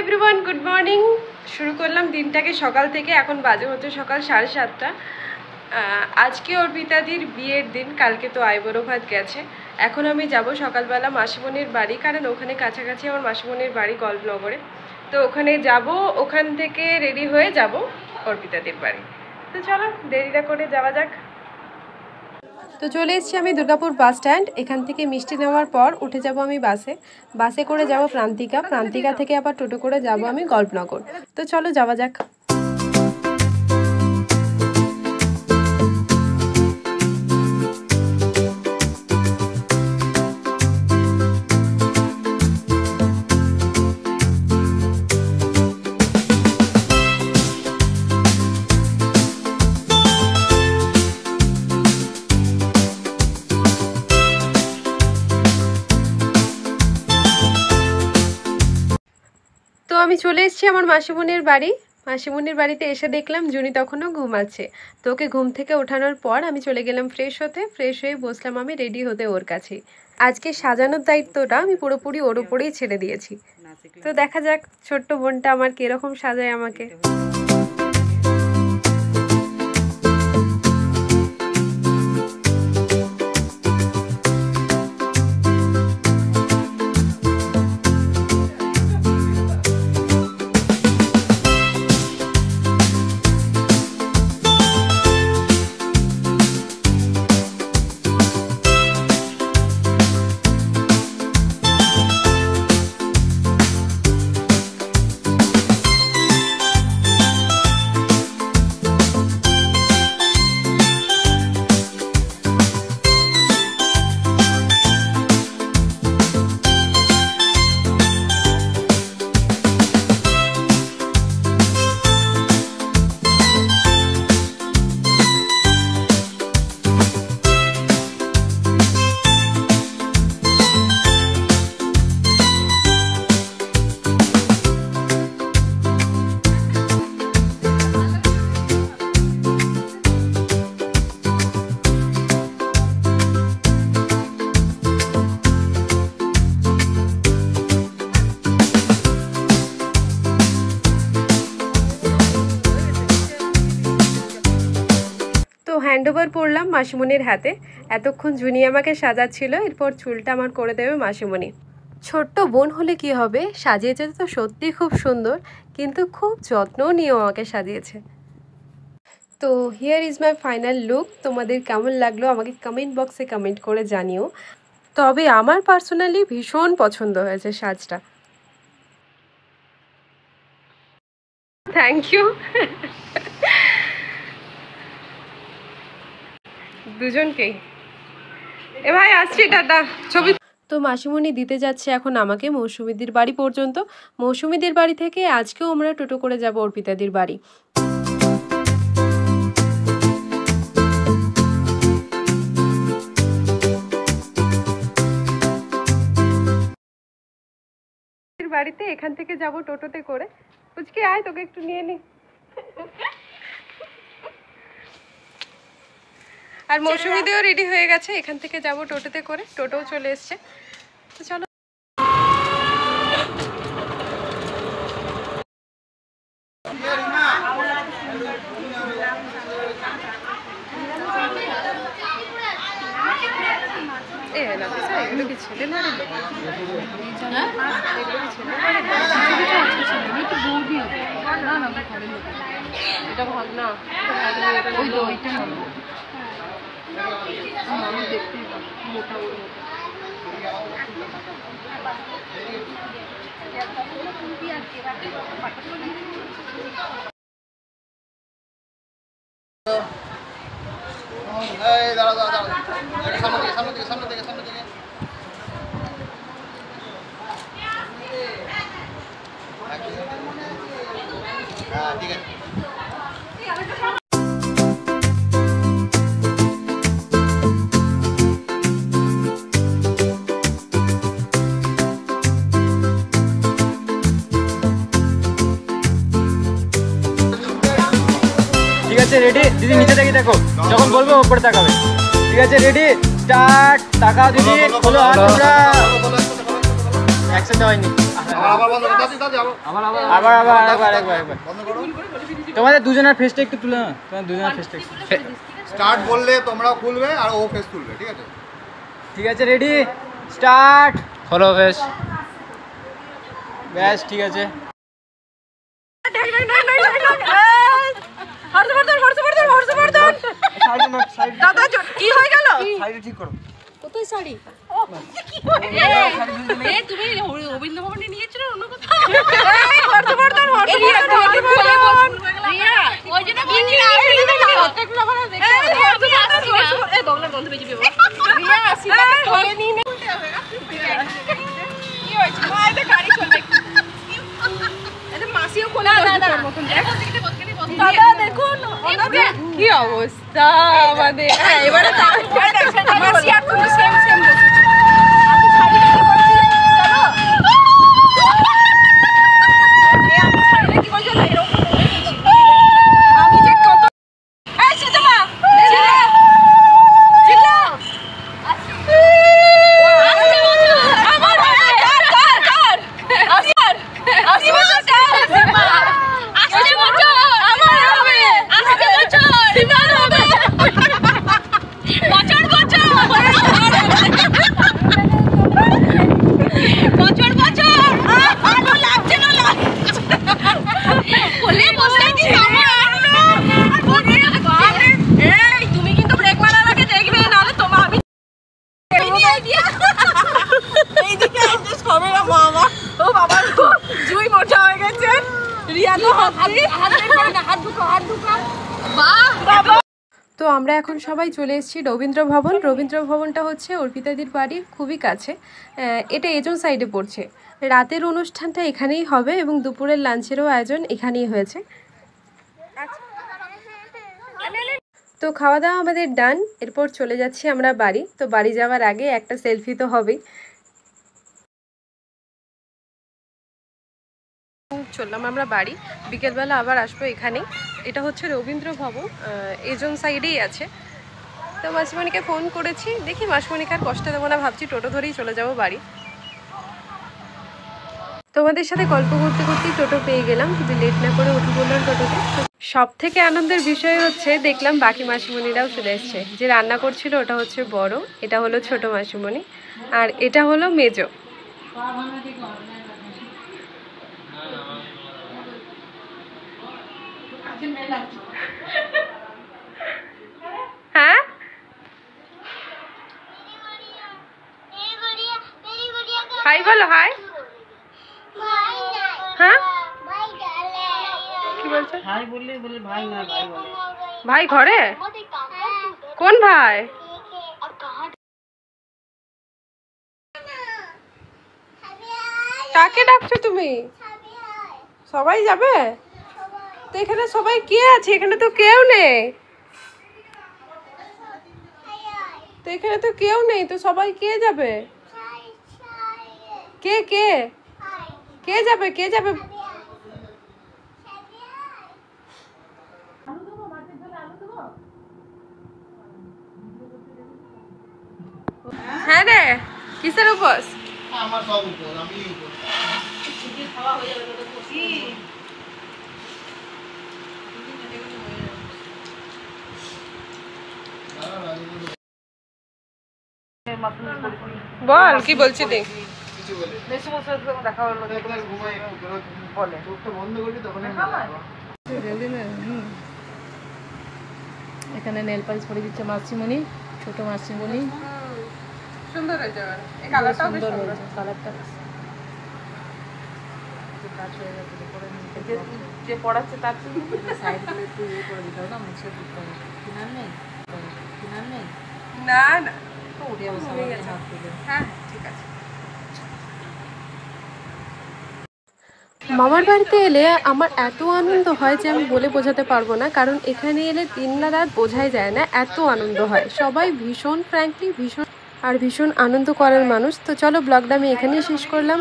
Everyone good morning शुरू करलाम दिनटाके सकाल थेके एखन बाजे होच्छे सकाल 7:30 आज के अर्पितादिर बियेर दिन कालके तो आइबुड़ो भात गेछे एखन आमि जाबो सकालबेला मासिमणिर बाड़ी कारण ओखाने काछाकाछि आमार मासिमणिर बाड़ी गल्फनगरे तो ओखाने जाबो ओखान थेके रेडी हये जाबो अर्पितादिर बाड़ी तो चलो देरी ना करे जावा जाक। तो चले एसेছি আমি দুর্গাপুর বাস স্ট্যান্ড এখান থেকে মিষ্টি নেওয়ার পর উঠে যাব আমি বাসে করে যাব প্রান্তিকা থেকে আবার টোটো করে যাব আমি গল্পনগর। তো চলো যাওয়া যাক। तो আমি চলে এসেছি আমার মাসিমণির বাড়িতে এসে দেখলাম জুনি তখনও ঘুমাচ্ছে। তো ওকে ঘুম থেকে ওঠানোর পর আমি চলে গেলাম ফ্রেশ হয়ে বসলাম আমি রেডি হতে ওর কাছে। আজকে সাজানোর দায়িত্বটা আমি পুরোপুরি ওর উপরেই ছেড়ে দিয়েছি। তো দেখা যাক ছোট্ট বোনটা আমার কিরকম সাজায় আমাকে। হ্যান্ডওভার পড়লাম মাসিমণির হাতে। এতক্ষণ জুনি আমাকে সাজাচ্ছিল, এরপর চুলটা আমার করে দেবে মাসিমণি। ছোট্ট বোন হলে কি হবে, সাজিয়েছে তো সত্যি খুব সুন্দর, কিন্তু খুব যত্নও নিয়ে আমাকে সাজিয়েছে। তো here is my final look. তোমাদের কেমন লাগলো আমাকে কমেন্ট বক্সে কমেন্ট করে জানিও। তবে আমার পার্সোনালি ভীষণ পছন্দ হয়েছে সাজটা। থ্যাংক ইউ দুজনকেই। এ ভাই আসছি, টাটা। ছবি। তো মাসিমণি দিতে যাচ্ছে এখন আমাকে মৌসুমীদির বাড়ি পর্যন্ত। মৌসুমীদির বাড়ি থেকে আজকেও আমরা টোটো করে যাব অর্পিতাদির বাড়ি। বাড়িতে এখান থেকে যাব টোটোতে করে। পুচকি আয়, তোকে একটু নিয়ে নি। আর মৌসুমীদিও রেডি হয়ে গেছে, এখান থেকে যাব টোটোতে করে। টোটোও চলে এসছে। তো চলো। এগুলো কি ছেলে না রে? এগুলো কি ছেলে এটা ভালো না। দেখতে মোটা সামনে থেকে ঠিক আছে। ঠিক আছে রেডি দিদি নিচে দেখি দেখো যখন বলবো উপরে তাকাবে ঠিক আছে রেডি স্টার্ট তাকাও দিদি খোলো হাত তোমরা অ্যাকশন হয়নি আবার একবার তোমাদের দুজনের ফেসটা একটু তুলে না, তোমাদের দুজনের ফেসটা স্টার্ট বললে তোমরা খুলবে আর ও ফেস তুলবে, ঠিক আছে? ঠিক আছে, রেডি স্টার্ট। ফলো ফেস, ব্যাস ঠিক আছে। দাদা কি হয়ে গেল? সাইডে ঠিক করো। কোথায় শাড়ি? তুমি রবীন্দ্র ভবনে নিয়েছিল অন্য কোথাও? কি অবস্থা আমাদের। এবারে তো আমরা এখন সবাই চলে এসেছি রবীন্দ্র ভবন। রবীন্দ্র ভবনটা হচ্ছে অর্পিতাদির বাড়ির খুবই কাছে। এটা এজন সাইডে পড়ছে। রাতের অনুষ্ঠানটা এখানেই হবে এবং দুপুরের লাঞ্চেরও আয়োজন এখানেই হয়েছে। তো খাওয়া দাওয়া আমাদের ডান। এরপর চলে যাচ্ছি আমরা বাড়ি। তো বাড়ি যাওয়ার আগে একটা সেলফি তো হবেই। চললাম আমরা বাড়ি, বিকেলবেলা আবার আসবো এখানেই। এটা হচ্ছে রবীন্দ্র ভবন, এজন সাইডেই আছে। তো মাসিমণিকে ফোন করেছি, দেখি মাসিমণিকে আর কষ্ট দেবো না, ভাবছি টোটো ধরেই চলে যাব বাড়ি। তোমাদের সাথে গল্প করতে করতেই টোটো পেয়ে গেলাম, যদি লেট না করে উঠে পড়লাম টোটোতে। সব থেকে আনন্দের বিষয় হচ্ছে দেখলাম বাকি মাসিমণিরাও চলে এসছে। যে রান্না করছিল ওটা হচ্ছে বড়, এটা হলো ছোট মাসিমণি, আর এটা হলো মেজো। হ্যাঁ হাই বলো, হাই। হ্যাঁ কি বলছো? ভাই বললে বলে ভাই না, ভাই বলে। ভাই ঘরে? কোন ভাই? কাকে ডাকছো তুমি? সবাই যাবে? তো এখানে সবাই কে আছে? এখানে তো কেউ নেই। তো এখানে তো কেউ নেই, তো সবাই কে যাবে? কে কে কে যাবে? কে যাবে? হ্যাঁ রে, কিসের উপোস? আমার সব উপর, আমি উপর। বল কি বলছিলি? দেখা হলো বলে বন্ধ করবি তখন এখানে নেল পালিশ করে দিচ্ছে মাসিমণি, ছোট মাসিমণি। সুন্দর হয়েছে, এই কালারটাও বেশ সুন্দর। কালারটা যে পড়াচ্ছে তার সাইডগুলো একটু ইয়ে করে দিতে হবে না, মুছে দিতে হবে। কিনার নেই, কিনার নেই না না, তো উঠে বসে হাত তুলে। হ্যাঁ ঠিক আছে। মামার বাড়িতে এলে আমার এত আনন্দ হয় যে আমি বলে বোঝাতে পারবো না, কারণ এখানে এলে দিন না রাত বোঝাই যায় না, এত আনন্দ হয়। সবাই ভীষণ ফ্র্যাঙ্কলি ভীষণ আনন্দ করার মানুষ। তো চলো ব্লগটা আমি এখানেই শেষ করলাম।